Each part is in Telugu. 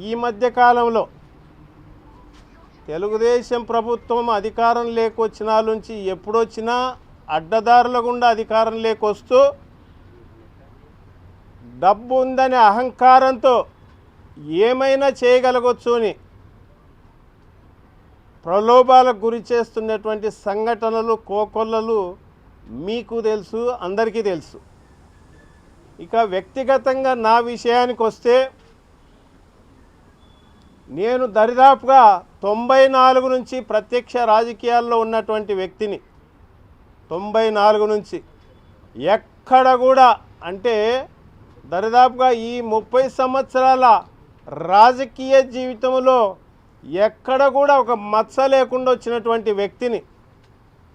ఈ మధ్య కాలంలో తెలుగుదేశం ప్రభుత్వం అధికారం లేకొచ్చిన నుంచి ఎప్పుడొచ్చినా అడ్డదారుల గుండా అధికారం లేకొస్తూ డబ్బు ఉందనే అహంకారంతో ఏమైనా చేయగలగొచ్చు అని ప్రలోభాలకు గురి చేస్తున్నటువంటి సంఘటనలు కోకొల్లలు మీకు తెలుసు, అందరికీ తెలుసు. ఇక వ్యక్తిగతంగా నా విషయానికి వస్తే నేను దరిదాపుగా 94 నుంచి ప్రత్యక్ష రాజకీయాల్లో ఉన్నటువంటి వ్యక్తిని. 94 నుంచి ఎక్కడ కూడా అంటే దరిదాపుగా ఈ 30 సంవత్సరాల రాజకీయ జీవితంలో ఎక్కడ కూడా ఒక మచ్చ లేకుండా వచ్చినటువంటి వ్యక్తిని.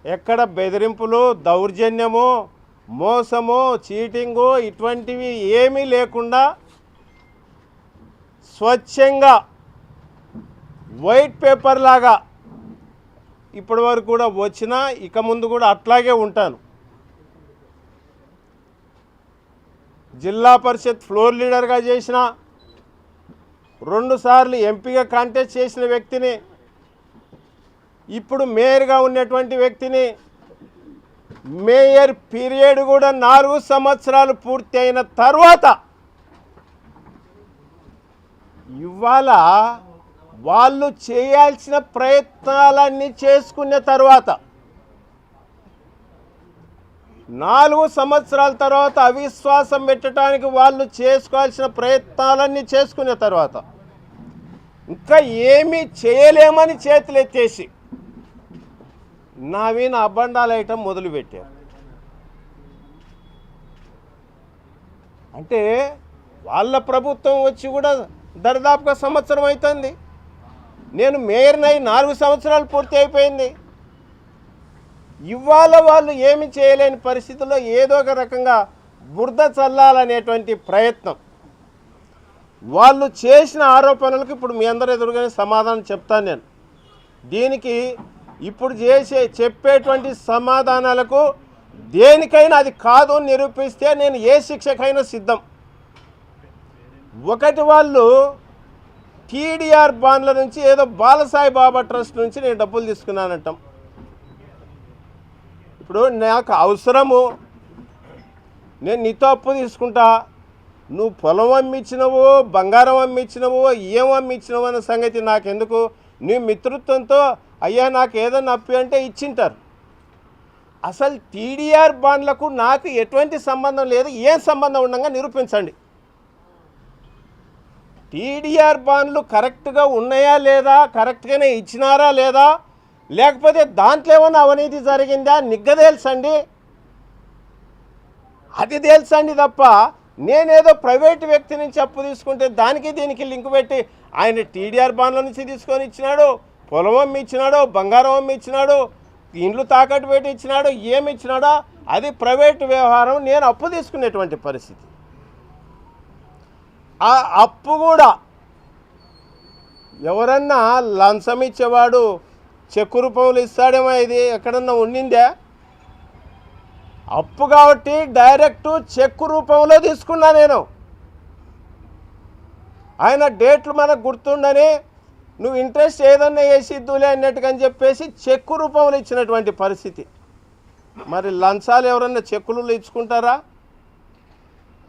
ఎక్కడ బెదిరింపులు, దౌర్జన్యమో, మోసమో, చీటింగో ఇటువంటివి ఏమీ లేకుండా స్వచ్ఛంగా వైట్ పేపర్ లాగా ఇప్పటి వరకు కూడా వచ్చినా ఇక ముందు కూడా అట్లాగే ఉంటాను. జిల్లా పరిషత్ ఫ్లోర్ లీడర్గా చేసిన, 2 సార్లు ఎంపీగా కాంటెస్ట్ చేసిన వ్యక్తిని, ఇప్పుడు మేయర్గా ఉన్నటువంటి వ్యక్తిని. మేయర్ పీరియడ్ కూడా 4 సంవత్సరాలు పూర్తి అయిన తర్వాత ఇవాళ వాళ్ళు చేయాల్సిన ప్రయత్నాలన్నీ చేసుకున్న తర్వాత 4 సంవత్సరాల తర్వాత అవిశ్వాసం పెట్టడానికి వాళ్ళు చేసుకోవాల్సిన ప్రయత్నాలన్నీ చేసుకున్న తర్వాత ఇంకా ఏమీ చేయలేమని చేతులు ఎత్తేసి నావీన అబండాలు వేయటం మొదలుపెట్టారు. అంటే వాళ్ళ ప్రభుత్వం వచ్చి కూడా దరిదాపుగా సంవత్సరం అవుతుంది. నేను మేయర్నై 4 సంవత్సరాలు పూర్తి అయిపోయింది. ఇవాళ వాళ్ళు ఏమి చేయలేని పరిస్థితుల్లో ఏదో ఒక రకంగా బురద చల్లాలనేటువంటి ప్రయత్నం. వాళ్ళు చేసిన ఆరోపణలకు ఇప్పుడు మీ అందరూ ఎదురుగానే సమాధానం చెప్తాను నేను. దీనికి ఇప్పుడు చెప్పేటువంటి సమాధానాలకు దేనికైనా అది కాదు నిరూపిస్తే నేను ఏ శిక్షకైనా సిద్ధం. ఒకటి, వాళ్ళు టీడీఆర్ బాండ్ల నుంచి ఏదో బాలసాయి బాబా ట్రస్ట్ నుంచి నేను డబ్బులు తీసుకున్నానంటాం. ఇప్పుడు నాకు అవసరము, నేను నీతో అప్పు తీసుకుంటా, నువ్వు పొలం అమ్మిచ్చినవో, బంగారం అమ్మిచ్చినవో, ఏం అమ్మిచ్చినవో అన్న సంగతి నాకెందుకు. నీ మిత్రుత్వంతో అయ్యా నాకు ఏదన్నా అప్పు అంటే ఇచ్చింటారు. అసలు టీడీఆర్ బాండ్లకు నాకు ఎటువంటి సంబంధం లేదు. ఏం సంబంధం ఉండగా నిరూపించండి. టీడీఆర్ బాండ్లు కరెక్ట్గా ఉన్నాయా లేదా, కరెక్ట్గానే ఇచ్చినారా లేదా, లేకపోతే దాంట్లో ఏమైనా అవినీతి జరిగిందా నిగ్గదేల్చండి. అది తెలుసండి తప్ప నేనేదో ప్రైవేట్ వ్యక్తి నుంచి అప్పు తీసుకుంటే దానికి దీనికి లింక్ పెట్టి ఆయన టీడీఆర్ బాండ్ల నుంచి తీసుకొని ఇచ్చినాడు, పొలం అమ్మి ఇచ్చినాడు, బంగారం అమ్మి ఇచ్చినాడు, ఇండ్లు తాకట్టు పెట్టి ఇచ్చినాడు, ఏమి ఇచ్చినాడో అది ప్రైవేట్ వ్యవహారం. నేను అప్పు తీసుకునేటువంటి పరిస్థితి. ఆ అప్పు కూడా ఎవరన్నా లంచం ఇచ్చేవాడు చెక్కు రూపంలో ఇస్తాడేమో, ఇది ఎక్కడన్నా ఉండిందే? అప్పు కాబట్టి డైరెక్టు చెక్కు రూపంలో తీసుకున్నా నేను. ఆయన డేట్లు మనకు గుర్తుండని నువ్వు ఇంట్రెస్ట్ ఏదన్నా వేసి ఇద్దులే అన్నట్టుగా అని చెప్పేసి చెక్కు రూపంలో ఇచ్చినటువంటి పరిస్థితి. మరి లంచాలు ఎవరన్నా చెక్కులు ఇచ్చుకుంటారా?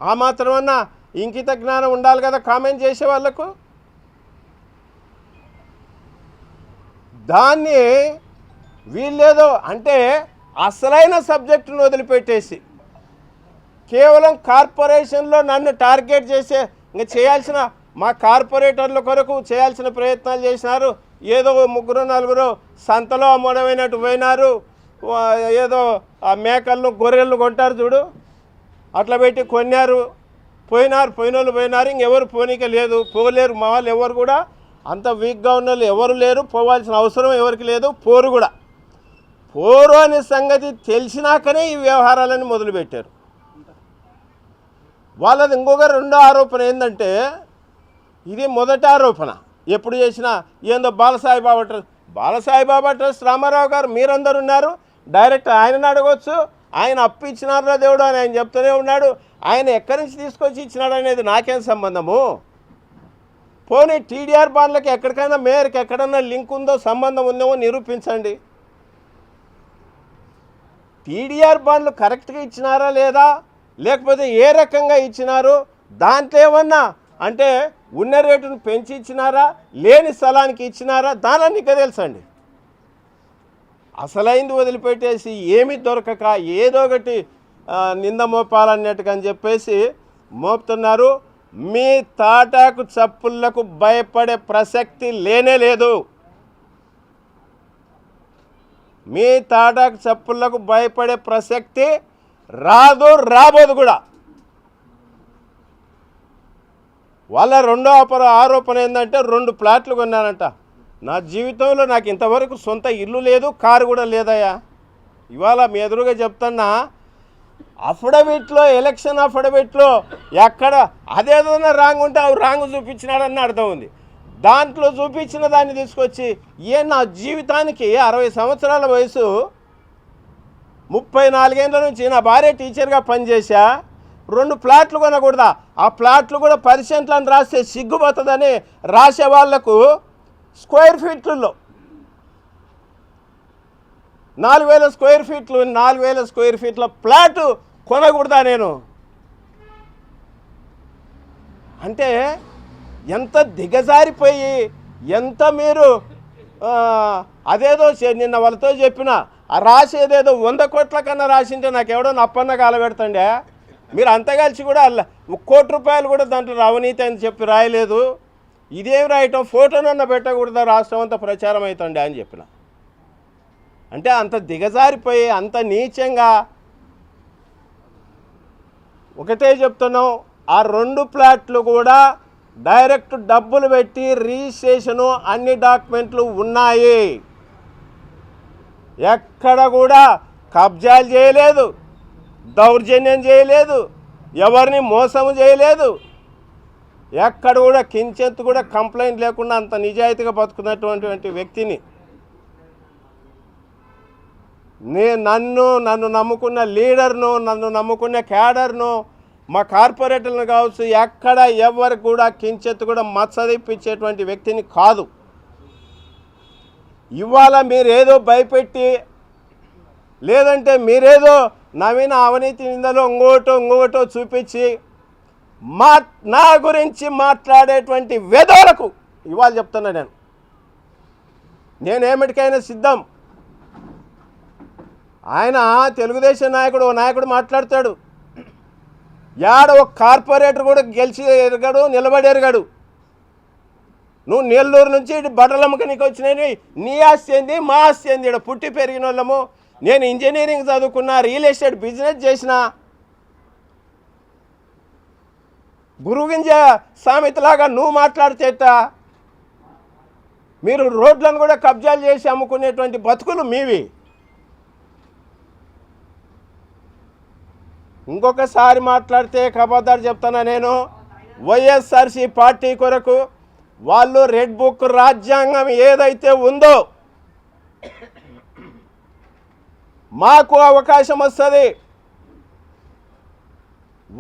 ఆ మాత్రమన్నా ఇంకిత జ్ఞానం ఉండాలి కదా కామెంట్ చేసే వాళ్ళకు. దాన్ని వీళ్ళేదో అంటే అసలైన సబ్జెక్టును వదిలిపెట్టేసి కేవలం కార్పొరేషన్లో నన్ను టార్గెట్ చేసే ఇంకా చేయాల్సిన మా కార్పొరేటర్ల కొరకు చేయాల్సిన ప్రయత్నాలు చేసినారు. ఏదో 3-4 సంతలో అమ్మడమైనట్టు పోయినారు. ఏదో ఆ మేకలను గొర్రెలను కొంటారు చూడు, అట్లా పెట్టి కొన్నారు. పోయినోళ్ళు పోయినారు. ఇంకెవరు పోనీక లేదు, పోలేరు. మా వాళ్ళు ఎవరు కూడా అంత వీక్గా ఉన్న వాళ్ళు ఎవరు లేరు. పోవాల్సిన అవసరం ఎవరికి లేదు. పోరు కూడా. పోరు అనే సంగతి తెలిసినాకనే ఈ వ్యవహారాలని మొదలుపెట్టారు. వాళ్ళది ఇంకొక రెండో ఆరోపణ ఏంటంటే, ఇది మొదటి ఆరోపణ ఎప్పుడు చేసినా ఏందో బాలసాయి బాబా ట్రస్ట్ రామారావు గారు మీరందరూ ఉన్నారు, డైరెక్ట్ ఆయనను అడగవచ్చు. ఆయన అప్పు ఇచ్చినారా దేవుడు అని ఆయన చెప్తూనే ఉన్నాడు. ఆయన ఎక్కడి నుంచి తీసుకొచ్చి ఇచ్చినాడు అనేది నాకేం సంబంధము? పోనీ టీడీఆర్ బాండ్లకి ఎక్కడికైనా మేయర్కి ఎక్కడన్నా లింక్ ఉందో సంబంధం ఉందేమో నిరూపించండి. టీడీఆర్ బాండ్లు కరెక్ట్గా ఇచ్చినారా లేదా, లేకపోతే ఏ రకంగా ఇచ్చినారు, దాంట్లో ఏమన్నా అంటే ఉన్న రేటును పెంచి ఇచ్చినారా, లేని స్థలానికి ఇచ్చినారా, దానన్నిక తెలుసండి. అసలైంది వదిలిపెట్టేసి ఏమీ దొరకక ఏదో ఒకటి నింద మోపాలన్నట్టుగా అని చెప్పేసి మోపుతున్నారు. మీ తాటాకు చప్పుళ్లకు భయపడే ప్రసక్తి లేనే లేదు. మీ తాటాకు చప్పుళ్లకు భయపడే ప్రసక్తి రాదు, రాబోదు కూడా. వాళ్ళ రెండో ఆరోపణ ఏంటంటే 2 ప్లాట్లు కొన్నానంట. నా జీవితంలో నాకు ఇంతవరకు సొంత ఇల్లు లేదు, కారు కూడా లేదయ్యా. ఇవాళ మీ ఎదురుగా చెప్తున్నా, అఫిడవిట్లో ఎలక్షన్ అఫిడవిట్లో ఎక్కడ అదేదైనా రాంగ్ ఉంటే అవి రాంగ్ చూపించినాడని అర్థం ఉంది. దాంట్లో చూపించిన దాన్ని తీసుకొచ్చి నా జీవితానికి 60 సంవత్సరాల వయసు, 34 ఏళ్ళ నుంచి నా భార్య టీచర్గా పనిచేశా, 2 ప్లాట్లు కొనకూడదా? ఆ ప్లాట్లు కూడా 10 సెంట్లను రాస్తే సిగ్గుపోతుందని రాసే వాళ్లకు స్క్వేర్ ఫీట్లలో 4000 స్క్వేర్ ఫీట్లు, 4000 స్క్వేర్ ఫీట్ల ప్లాటు కొనకూడదా నేను? అంటే ఎంత దిగజారిపోయి, ఎంత మీరు అదేదో నిన్న వాళ్ళతో చెప్పిన ఆ రాసేదేదో 100 కోట్ల కన్నా రాసింటే నాకు ఎవడో అప్పన్న కాలబెడతండే. మీరు అంత కలిసి కూడా 1 కోటి రూపాయలు కూడా దాంట్లో అవినీతి అని చెప్పి రాయలేదు. ఇదేం రాయటం, ఫోటోనన్నా పెట్టకూడదా, రాష్ట్రం అంతా ప్రచారం అవుతుండే అని చెప్పిన. అంటే అంత దిగజారిపోయి, అంత నీచంగా. ఒకటే చెప్తున్నాం, ఆ 2 ప్లాట్లు కూడా డైరెక్ట్ డబ్బులు పెట్టి రిజిస్ట్రేషను అన్ని డాక్యుమెంట్లు ఉన్నాయి. ఎక్కడ కూడా కబ్జాలు చేయలేదు, దౌర్జన్యం చేయలేదు, ఎవరిని మోసము చేయలేదు, ఎక్కడ కూడా కించెత్తు కూడా కంప్లైంట్ లేకుండా అంత నిజాయితీగా బతుకున్నటువంటి వ్యక్తిని నన్ను నమ్ముకున్న లీడర్ను, నన్ను నమ్ముకున్న క్యాడర్ను, మా కార్పొరేటర్లను కావచ్చు, ఎక్కడ ఎవరికి కూడా కించెత్తు కూడా మచ్చదిప్పించేటువంటి వ్యక్తిని కాదు. ఇవాళ మీరేదో భయపెట్టి, లేదంటే మీరేదో నవీన అవినీతి నిందలో ఇంకోటో చూపించి నా గురించి మాట్లాడేటువంటి వేదోలకు ఇవాళ చెప్తున్నా, నేనేమిటికైనా సిద్ధం. ఆయన తెలుగుదేశం నాయకుడు మాట్లాడతాడు, ఒక కార్పొరేటర్ కూడా గెలిచి ఎరగాడు, నిలబడి ఎరగాడు. నువ్వు నెల్లూరు నుంచి బట్టలమ్మకనికి వచ్చినవి, నీ ఆస్తి ఏంది, మా ఆస్తి ఏంది? ఇక్కడ పుట్టి పెరిగిన వాళ్ళము. నేను ఇంజనీరింగ్ చదువుకున్నా, రియల్ ఎస్టేట్ బిజినెస్ చేసిన, గురుగింజ సామెతలాగా నువ్వు మాట్లాడితేట. మీరు రోడ్లను కూడా కబ్జాలు చేసి అమ్ముకునేటువంటి బతుకులు మీవి. ఇంకొకసారి మాట్లాడితే ఖబర్దార్ చెప్తానా నేను. వైఎస్ఆర్సీ పార్టీ కొరకు వాళ్ళు రెడ్ బుక్ రాజ్యాంగం ఏదైతే ఉందో మాకు అవకాశం వస్తుంది.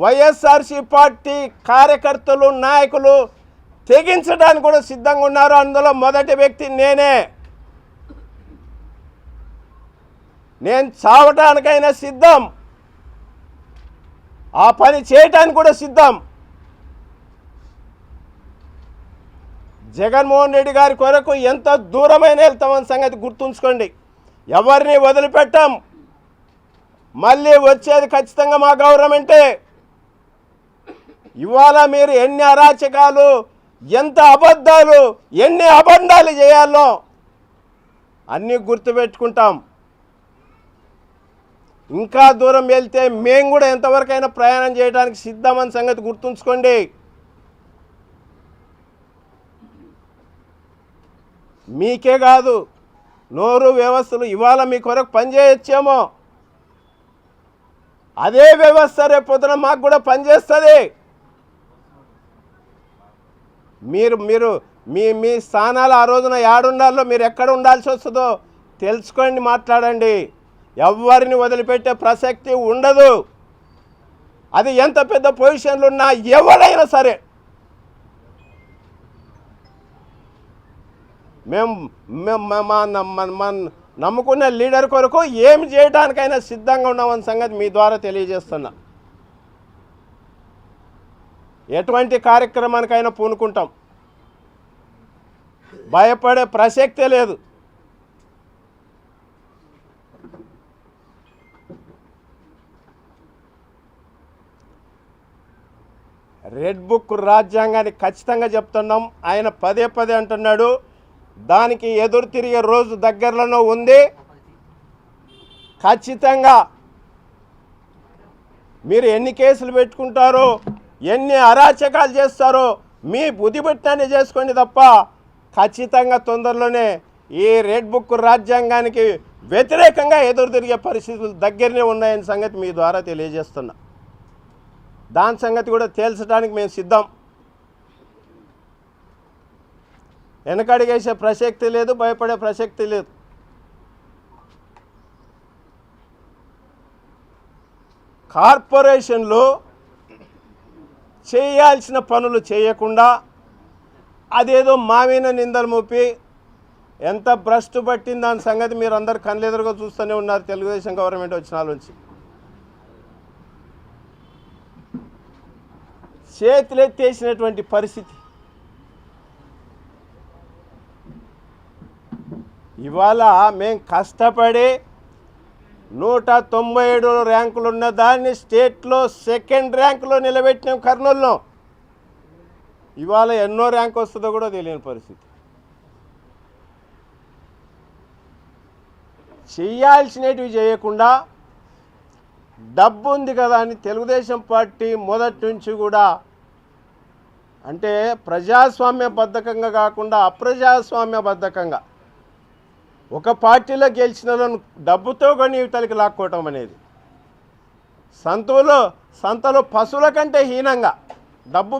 వైఎస్ఆర్సీ పార్టీ కార్యకర్తలు, నాయకులు తెగించడానికి కూడా సిద్ధంగా ఉన్నారు. అందులో మొదటి వ్యక్తి నేనే. నేను చావటానికైనా సిద్ధం, ఆ పని చేయటానికి కూడా సిద్ధం. జగన్మోహన్ రెడ్డి గారి కొరకు ఎంత దూరమైన వెళ్తామని సంగతి గుర్తుంచుకోండి. ఎవరిని వదిలిపెట్టాం. మళ్ళీ వచ్చేది ఖచ్చితంగా మా గవర్నమెంటే. ఇవాళ మీరు ఎన్ని అరాచకాలు, ఎంత అబద్ధాలు, ఎన్ని అబండాలు చేయాలో అన్నీ గుర్తుపెట్టుకుంటాం. ఇంకా దూరం వెళ్తే మేము కూడా ఎంతవరకైనా ప్రయాణం చేయడానికి సిద్ధమని సంగతి గుర్తుంచుకోండి. మీకే కాదు, నోరు వ్యవస్థలు ఇవాళ మీ కొరకు పనిచేయచ్చేమో, అదే వ్యవస్థ రేపొద్దున మాకు కూడా పనిచేస్తుంది. మీరు మీ స్థానాలు ఆ రోజున ఏడుండాలో, మీరు ఎక్కడ ఉండాల్సి వస్తుందో తెలుసుకోండి, మాట్లాడండి. ఎవరిని వదిలిపెట్టే ప్రసక్తి ఉండదు. అది ఎంత పెద్ద పొజిషన్లు ఉన్నా ఎవరైనా సరే. మేము నమ్ముకున్న లీడర్ కొరకు ఏమి చేయడానికైనా సిద్ధంగా ఉన్నామన్న సంగతి మీ ద్వారా తెలియజేస్తున్నా. ఎటువంటి కార్యక్రమానికైనా పూనుకుంటాం, భయపడే ప్రసక్తే లేదు. రెడ్ బుక్ రాజ్యాంగాన్ని ఖచ్చితంగా చెప్తున్నాం. ఆయన పదే పదే అంటున్నాడు, దానికి ఎదురు తిరిగే రోజు దగ్గరలోనే ఉంది. ఖచ్చితంగా మీరు ఎన్ని కేసులు పెట్టుకుంటారో, ఎన్ని అరాచకాలు చేస్తారో మీ బుద్ధి పెట్టానే చేసుకోండి తప్ప ఖచ్చితంగా తొందరలోనే ఈ రెడ్ బుక్ రాజ్యాంగానికి వ్యతిరేకంగా ఎదురు తిరిగే పరిస్థితులు దగ్గరనే ఉన్నాయని సంగతి మీ ద్వారా తెలియజేస్తున్నా. దాని సంగతి కూడా తేల్చడానికి మేము సిద్ధం. వెనకడిగేసే ప్రసక్తి లేదు, భయపడే ప్రసక్తి లేదు. కార్పొరేషన్లో చేయాల్సిన పనులు చేయకుండా అదేదో మామీన నిందలు మోపి ఎంత భ్రష్టు పట్టింది దాని సంగతి మీరు అందరు కళ్ళెదురుగా చూస్తూనే ఉన్నారు. తెలుగుదేశం గవర్నమెంట్ వచ్చిన నుంచి చేతులెత్తేసినటువంటి పరిస్థితి. ఇవాళ మేము కష్టపడి 197 ర్యాంకులు ఉన్న దాన్ని స్టేట్లో సెకండ్ ర్యాంకులో నిలబెట్టినాం కర్నూలులో. ఇవాళ ఎన్నో ర్యాంక్ వస్తుందో కూడా తెలియని పరిస్థితి. చేయాల్సినవి చేయకుండా డబ్బు ఉంది కదా అని తెలుగుదేశం పార్టీ మొదటి నుంచి కూడా అంటే ప్రజాస్వామ్యబద్ధకంగా కాకుండా అప్రజాస్వామ్యబద్ధకంగా ఒక పార్టీలో గెలిచిన డబ్బుతో కొని ఇవతలికి లాక్కోవటం అనేది సంతలో పశువుల కంటే హీనంగా డబ్బు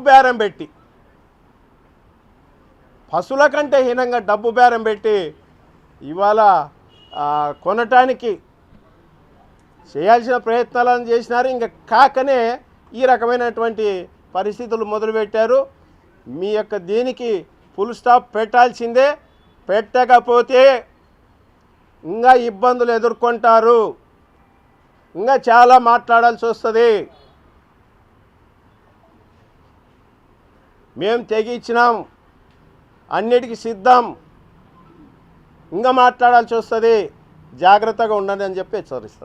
బేరం పెట్టి ఇవాళ కొనటానికి చేయాల్సిన ప్రయత్నాలను చేసినారు. ఇంకా కాకనే ఈ రకమైనటువంటి పరిస్థితులు మొదలుపెట్టారు. మీ యొక్క దీనికి ఫుల్ స్టాప్ పెట్టాల్సిందే. పెట్టకపోతే ఇంకా ఇబ్బందులు ఎదుర్కొంటారు, ఇంకా చాలా మాట్లాడాల్సి వస్తుంది. మేము తెగించినాం, అన్నిటికీ సిద్ధం, ఇంకా మాట్లాడాల్సి వస్తుంది. జాగ్రత్తగా ఉండండి అని చెప్పి హెచ్చరిస్తాను.